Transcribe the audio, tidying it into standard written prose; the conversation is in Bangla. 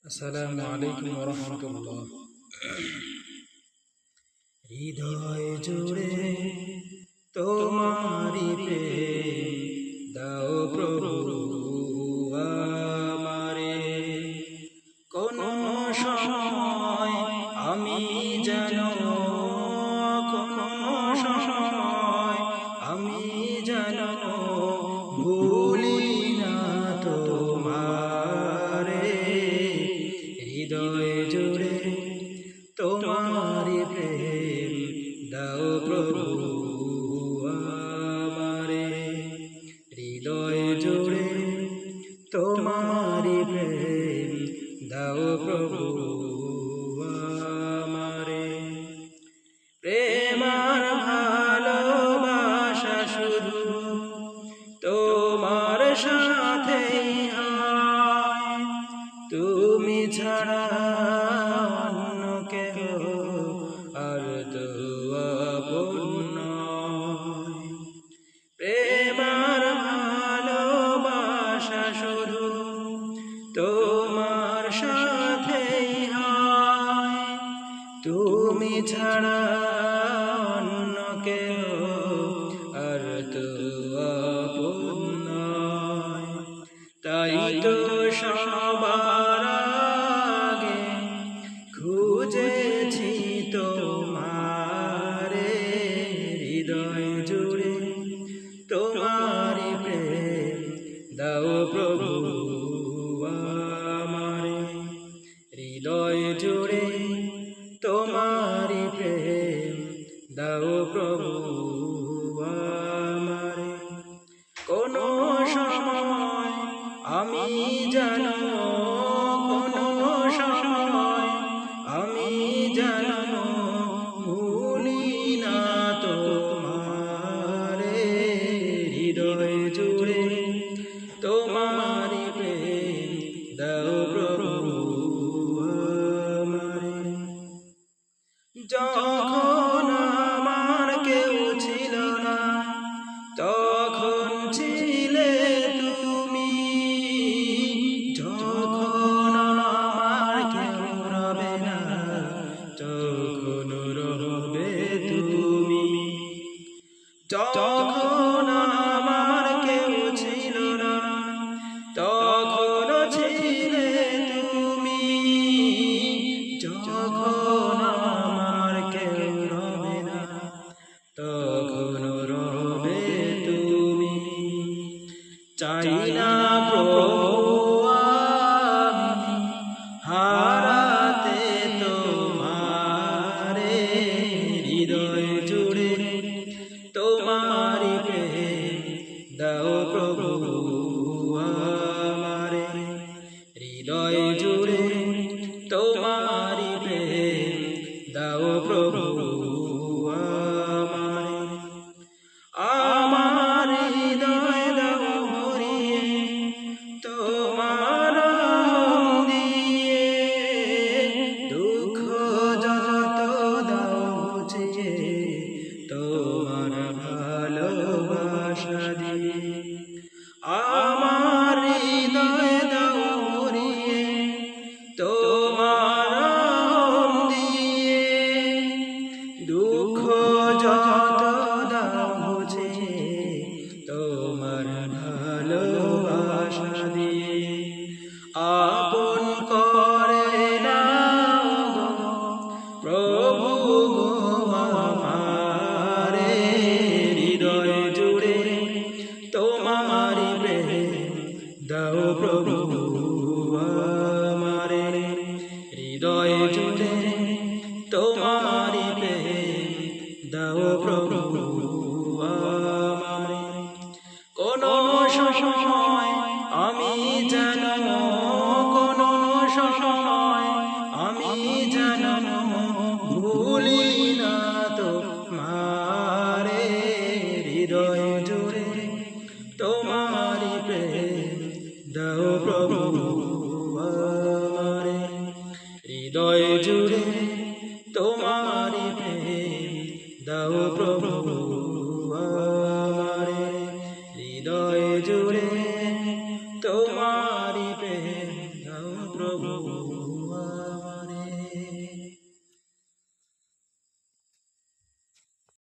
আসসালামু আলাইকুম ওয়া রাহমাতুল্লাহ। হৃদয় জুড়ে তোমারি প্রেম দাও প্রভু আমারে। কোন সময় আমি যেন কোন সময় আমি যেন ভুলি না তোমারে। হৃদয় জুড়ে তোমারি প্রেম দাও প্রভু আমারে। হৃদয় জুড়ে তোমারি প্রেম দাও প্রভু আমারে। প্রেম আর ভালোবাসা শুধু তোমার সাথেই হয়, তুমি ছাড়া অন্য কেহ আর তো আপন নয়। প্রেম আর ভালোবাসা শুধু তোমার সাথেই হয়, তুমি ছাড়া অন্য কেহ আর তো আপন নয়। তাই তো সবার আগে খুঁজেছি তোমারে। হৃদয় জুড়ে তোমারি প্রেম দাও প্রভু আমারে। হৃদয় জুড়ে তোমারি প্রেম দাও প্রভু আমারে। কোন সময় আমি যেন কোন সময় আমি যেন ভুলি না তোমারে। হৃদয় জুড়ে তোমারি প্রেম দাও প্রভু আমারে। যখন আমার কেউ ছিল না তখন ছিলে তুমি, যখন আমার কেউ রবে না তখন রবে তুমি। যখন আমার কেউ ছিল না তখন ছিলে তুমি, যখন আমার কেউ রবে না তখন রবে তুমি। চাই না প্রভু আমি হারাতে তোমারে। হৃদয় জুড়ে তোমারি প্রেম দাও প্রভু আমারে। হৃদয় জুড়ে তোমারি প্রেম দাও প্রভু আমারে। আমার হৃদয় দাও ভরিয়ে তোমার নাম দিয়ে, দুঃখ যত দাও ঘুচিয়ে তোমার ভালোবাসা দিয়ে। আমার হৃদয় দাও ভরিয়ে তোমার নাম দিয়ে, দুঃখ যত দাও ঘুচিয়ে তোমার ভালোবাসা দিয়ে। আপন করে নাও গো প্রভু গো আমারে। হৃদয় জুড়ে তোমারি প্রেম দাও প্রভু আমারে। হৃদয় জুড়ে তোমারি প্রেম দাও প্রভু আমারে। কোন সময় আমি যেন কোন সময় আমি যেন ভুলি না তোমারে। হৃদয় জুড়ে তোমারি প্রেম দাও প্রভু আমারে। হৃদয় জুড়ে তোমারি প্রেম দাও প্রভু আমারে। হৃদয় জুড়ে তোমারি প্রেম দাও। প্রভু